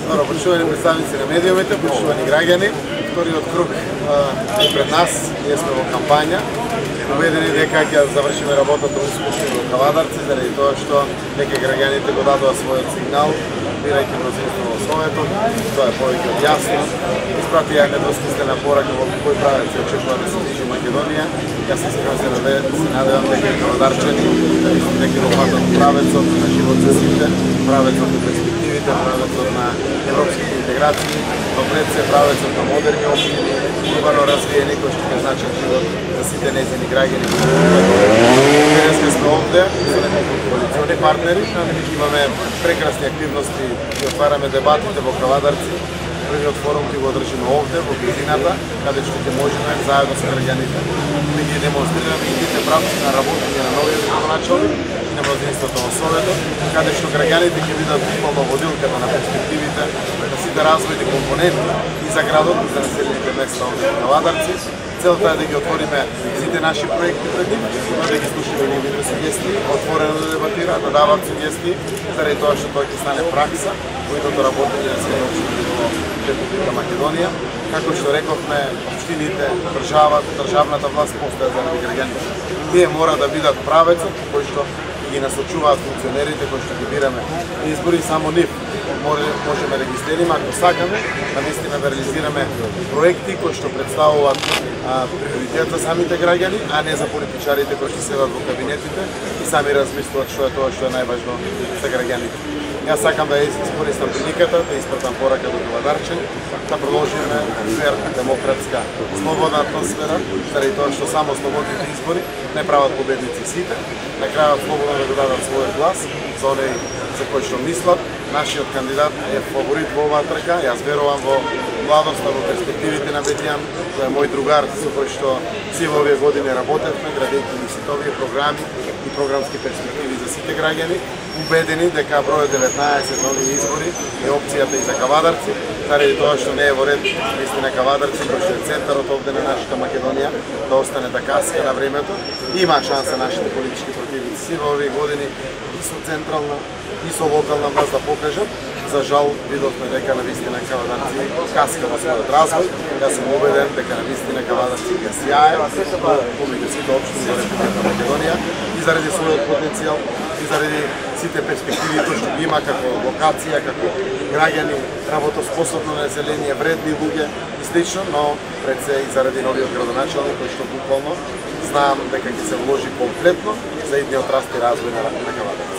Добро, почувани представници на медиумите, почувани граѓани, вториот круг е пред нас, ние сме во кампања. Убедени дека ќе завршиме работата успешно во Кавадарци, заради тоа што дека граѓаните го дадоа својот сигнал, бирајќи мнозинство во Советот, тоа е повеќе од јасно. Испратија недвосмислена порака во кој правец се очекува да се движи Македонија. Јас искрено се надевам дека кавадарчани дека го фатат правецот на живот за сите, правецот на перспективите, правецот на европските интеграции, но пред се правецот на модерни општини, урбано развиени кои што ќе значат живот за сите нејзини граѓани. Денеска сме овде со неколку коалициони партнери, имаме прекрасни активности и отвараме дебатите во Кавадарци. Првиот форум ќе го одржиме овде, во близината, каде што ќе можеме заедно со граѓаните да ги демонстрираме идите правци на работење на новиот градоначалник и на мнозинството во Советот, каде што граѓаните ќе бидат буквално водилката на перспективите на сите развојни компоненти и за градот и за населените места овде во Кавадарци. Целта е да ги отвориме сите наши проекти пред нив, да ги слушаме нивните сугестии, отворено да дебатираат, да дават сугестии, заради тоа што тоа ќе стане пракса во идното работење на сите општини во Република Македонија. Како што рековме, општините, државната власт постојат заради граѓаните. Тие мора да бидат правецот кој што ги насочуваат функционерите кои што ги бираме на избори, само нив можеме да ги следиме ако сакаме да наистина да реализираме проекти кои што представуваат приоритет за самите граѓани, а не за политичарите кои што седат во кабинетите и сами размислуваат што е тоа што е најважно за граѓаните. Јас сакам да искористам приликата, да испратам порака до Кавадарчани, да продолжиме фер, демократска, слободна атмосфера, заради тоа што само слободните избори не прават победници сите, на крајот слободно да го дадат својот глас за оние за кои што мислат. Нашиот кандидат е фаворит во оваа трка, јас верувам во младоста, во перспективите на Бетјан, тој е мој другар со кој што си во овие години работевме, градејќи ни сите овие програми и програмски перспективи за сите граѓани, убедени дека бројот 19 нови избори е опцијата и за Кавадарци, заради тоа што не е во ред наистина Кавадарци, кој што е центарот овде на нашата Македонија, да остане да каска на времето. Има шанса нашите политички противници во овие години и со централна и со локална власт да покажат. За жал, видовме дека навистина Кавадарци каска во својот развој. Јас сум убеден дека навистина Кавадарци ќе сјае помеѓу сите општини во Република Македонија и заради својот потенцијал и заради сите перспективи кои што ги има како локација, како граѓани, работоспособно население, вредни луѓе и слично, но пред се и заради новиот градоначалник кој што буквално знам дека ќе се вложи комплетно за идниот раст и развој на Кавадарци.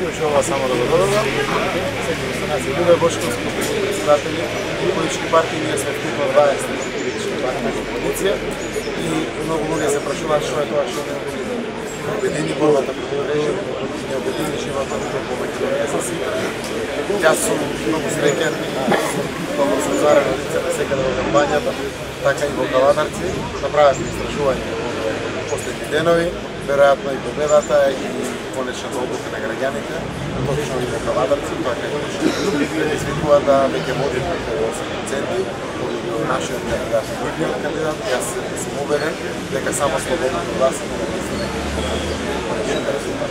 Уште ова само да го додадам. Сеќавам се нас и Любе Бошковски, председатели и политички партии, ние сме вкупно 20 политички партии во коалиција и многу луѓе се прашуваат што е тоа што не обедини борбата против режим, не обедини животот во Македонија за сите. Јас сум многу среќен кога сум зарен од лицето секаде во кампањата, така и во Кавадарци. Направивме истражување во последни денови, веројатно и победата и конечната одлука на граѓаните, точно и во Кавадарци, тоа како што предизвикува да веќе водиме околу 8% помеѓу нашиот кандидат и нивниот кандидат. Јас сум убеден дека само слободното гласање на резултат.